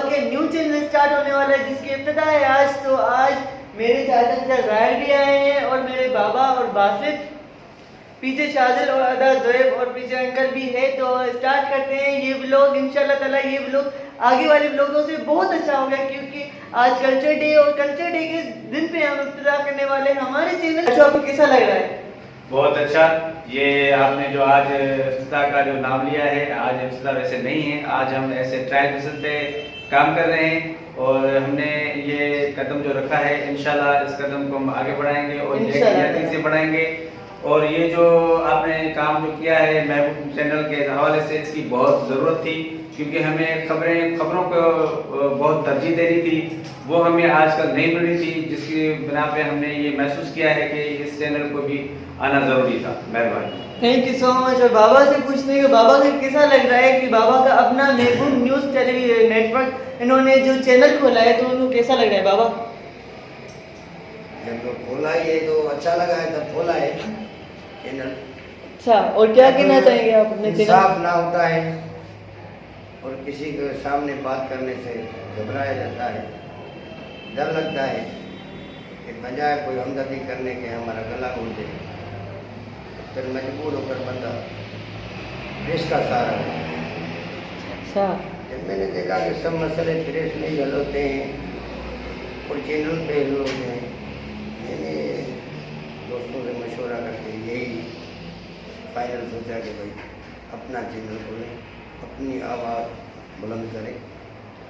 के new channel start होने वाला है जिसकी इब्तिदा है आज। तो आज मेरे चाचा जाहिर भी आए हैं और मेरे बाबा और बासित, पीछे शाजिल और अदा ज़ोएब और पीछे अंकल भी है। तो स्टार्ट करते हैं ये व्लॉग। इंशाल्लाह ताला ये व्लॉग आगे वाले व्लॉगों से बहुत अच्छा होगा क्योंकि आज कल्चर डे और कल्चर डे के दिन पे हम इब्तिदा करने वाले हैं हमारे चैनल। अच्छा, आपको कैसा लग रहा है? बहुत अच्छा। ये आपने जो आज इफ्तिताह का जो नाम लिया है, आज इफ्तिताह वैसे नहीं है, आज हम ऐसे ट्रायल बेसिस पे काम कर रहे हैं और हमने ये कदम जो रखा है इंशाल्लाह इस कदम को हम आगे बढ़ाएंगे और एक से बढ़ाएंगे। और ये जो आपने काम जो किया है महबूब चैनल के हवाले से, इसकी बहुत ज़रूरत थी क्योंकि हमें खबरों को बहुत तरजीह देनी थी, वो हमें आजकल नहीं मिल रही थी, जिसकी बिना पे हमने ये महसूस किया है कि इस चैनल को भी आना ज़रूरी था। मेहरबानी, थैंक यू सो मच। और बाबा से पूछने के बाबा को कैसा लग रहा है कि बाबा का अपना महबूब न्यूज़ टेलीविजन नेटवर्क इन्होंने जो चैनल खोला है, तो उनको कैसा लग रहा है बाबा? जब खोला ये तो अच्छा लगा है, तब खोला है चैनल। अच्छा, और क्या कहना चाहेंगे आप अपने चैनल? इंसाफ ना होता है और किसी के सामने बात करने से घबराया जाता है, डर लगता है कि बजाय कोई हमदर्दी करने के हमारा गला घोट दे, फिर मजबूर होकर बंदा प्रेस का सहारा लेता है। अच्छा, जब मैंने देखा कि सब मसले प्रेस में ही हल होते हैं और चैनल पे हल होते हैं, मैंने दोस्तों से मशवरा करके यही फाइनल सोचा कि भाई अपना चैनल खोलें, अपनी आवाज़ बुलंद करें,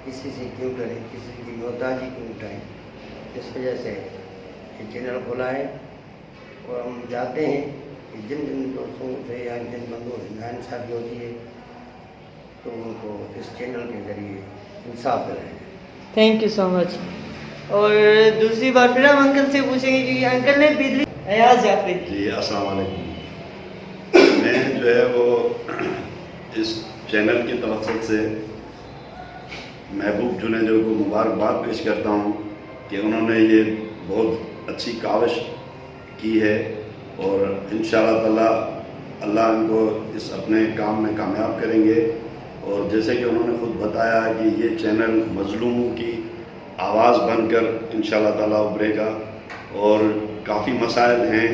किसी से क्यों करें, किसी की मोहताजी क्यों उठाएं। इस वजह से ये चैनल खोला है और हम चाहते हैं कि जिन जिन दोस्तों से या जिन बंदों से नाइंसाफ़ी होती है तो उनको इस चैनल के ज़रिए इंसाफ दिलाएंगे। Thank you so much. और दूसरी बात फिर हम अंकल से पूछेंगे कि अंकल ने बिजली अयाज जाफरी जी अस्सलाम वालेकुम। मैं जो है वो इस चैनल की तवज्जो से महबूब जुनेजो को मुबारकबाद पेश करता हूँ कि उन्होंने ये बहुत अच्छी काविश की है और इंशाअल्लाह ताला अल्लाह इनको इस अपने काम में कामयाब करेंगे। और जैसे कि उन्होंने ख़ुद बताया कि ये चैनल मज़लूमों की आवाज़ बनकर इंशाअल्लाह ताला उभरेगा और काफ़ी मसाइल हैं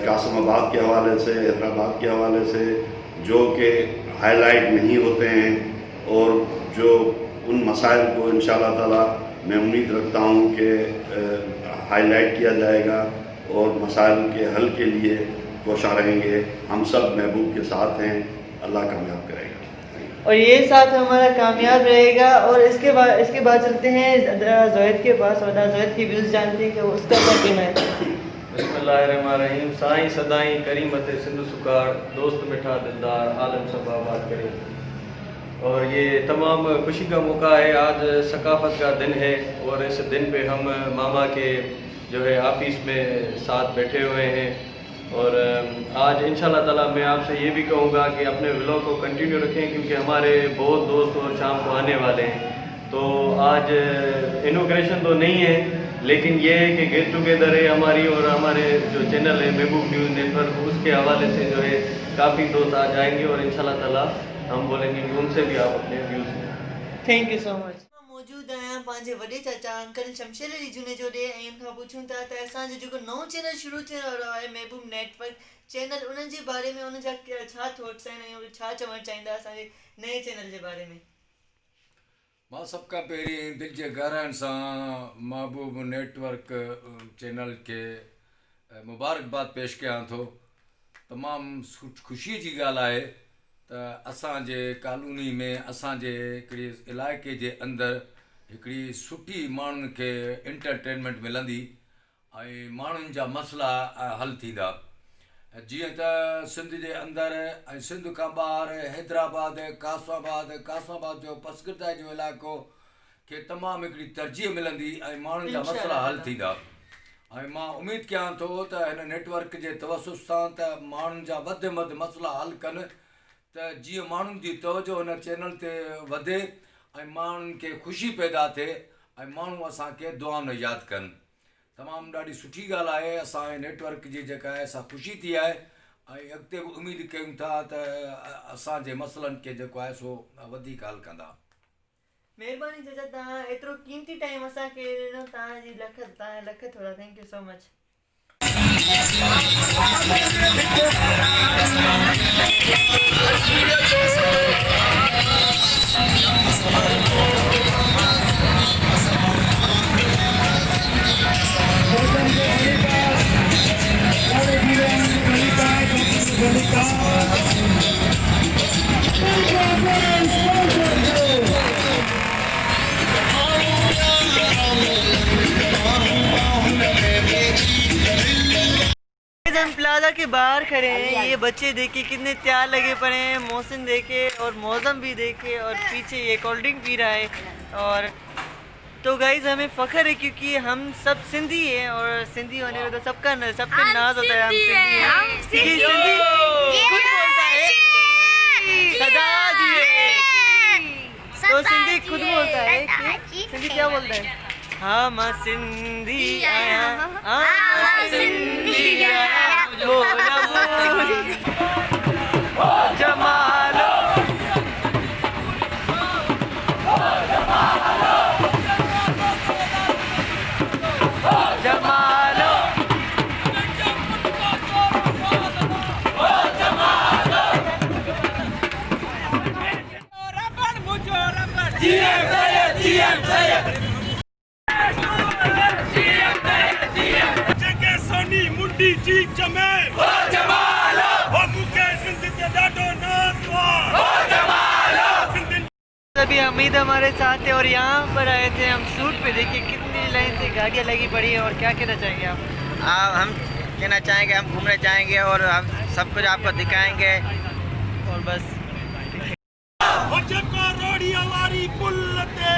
कासिमाबाद के हवाले से, हैदराबाद के हवाले से, जो कि हाईलाइट नहीं होते हैं और जो उन मसाइल को इंशाअल्लाह ताला मैं उम्मीद रखता हूँ कि हाईलाइट किया जाएगा और मसाइल के हल के लिए कोशा रहेंगे। हम सब महबूब के साथ हैं, अल्लाह कामयाब करेगा और ये साथ हमारा कामयाब रहेगा। और इसके बाद चलते हैं ज़ोएद के पास और ज़ोएद की व्यूज़ जानते हैं कि उसका क्या कहना है। बिस्मिल्लाहिर्रहमानिर्रहीम। साईं सदाई करीमत सिंधु सुकार, दोस्त मिठा दिलदार, आलम सब आबाद करे। और ये तमाम खुशी का मौका है, आज सकाफ़त का दिन है और इस दिन पे हम मामा के जो है ऑफिस में साथ बैठे हुए हैं। और आज इंशाल्लाह ताला मैं आपसे ये भी कहूँगा कि अपने व्लॉग को कंटिन्यू रखें क्योंकि हमारे बहुत दोस्त और शाम को आने वाले हैं। तो आज इनॉग्रेशन तो नहीं है लेकिन ये है कि गेट टुगेदर है हमारी और हमारे जो चैनल है महबूब न्यूज़ नेटवर्क, उसके हवाले से जो है काफ़ी दोस्त आज आएंगे और इंशाल्लाह ताला हम बोलेंगे कि उनसे भी आप अपने व्यूज़ दें। Thank you so much. मौजूद आहियां पंहिंजे वॾे चाचा अंकल शमशेर अली जुनेजो ॾे ऐं उनखां पुछूं था त असांजो जेको नओं चैनल शुरू थियण वारो आहे महबूब नेटवर्क चैनल, उन जे बारे में उन जा छा थॉट्स आहिनि ऐं छा चवणु चाहींदा असांजे नए चैनल जे बारे में? मां सभ खां पहिरीं दिलि जे गहराइण सां महबूब नेटवर्क चैनल खे मुबारकबाद पेश कयां थो। तमामु ख़ुशीअ जी ॻाल्हि आहे त असांजे कॉलोनी में असांजे हिकिड़े इलाइक़े जे अंदरि हिकिड़ी सुठी माण्हुनि खे एंटरटेनमेंट मिलंदी ऐं माण्हुनि जा मसइला हल थींदा। जीअं त सिंध जे अंदरि ऐं सिंध खां ॿाहिरि हैदराबाद, कासमाबाद जो पसगिरदा जो इलाइक़ो खे तमामु हिकिड़ी तरजीह मिलंदी ऐं माण्हुनि जा मसइला हल थींदा। ऐं मां उमेदु कयां थो त हिन नेटवर्क जे तवसुस सां त माण्हुनि जा वधि में वधि मसइला हल कनि त जीअं माण्हुनि जी तवजो हिन चैनल ते वधे ऐं माण्हुनि खे ख़ुशी पैदा थिए ऐं माण्हू असांखे दुआ में यादि कनि। तमामु ॾाढी सुठी ॻाल्हि आहे, असांजे नेटवर्क जी जेका आहे असां ख़ुशी थी आहे ऐं अॻिते बि उमेदु कयूं था त असांजे मसइलनि खे जेको आहे सो वधीक हल कंदा। महिरबानी चाचा तव्हां एतिरो कीमती टाइम असांखे ॾिनो तव्हांजी लख थोरा थैंक यू सो मच। हम प्लाजा के बाहर खड़े हैं, ये बच्चे देखे कितने तैयार लगे पड़े हैं, मौसम देखे और मौसम भी देखे और पीछे ये कोल्ड ड्रिंक पी रहा है। और तो गाइज हमें फ़ख्र है क्योंकि हम सब सिंधी हैं और सिंधी होने में तो सब पे नाज होता है। हम सिंधी हैं, सिंधी खुद बोलता है सदा जी है। तो सिंधी खुद बोलता है कि सिंधी क्या बोलता है? हम सिंधी आया, हम सिंधी आया, बोला बोली जमालो जमालो मुंडी जी जमे वो जमालो वो मुके सिंध ते ॾाढो नाज़ वो जमालो। अभी हमीद हमारे साथ है और यहाँ पर आए थे हम शूट पे। देखिए कितनी लाइन से गाड़ियाँ लगी पड़ी है। और क्या कहना चाहेंगे आप? हम कहना चाहेंगे हम घूमने जाएंगे और हम सब कुछ आपको दिखाएंगे और बस वो जको रोड़ी वारी पुल ते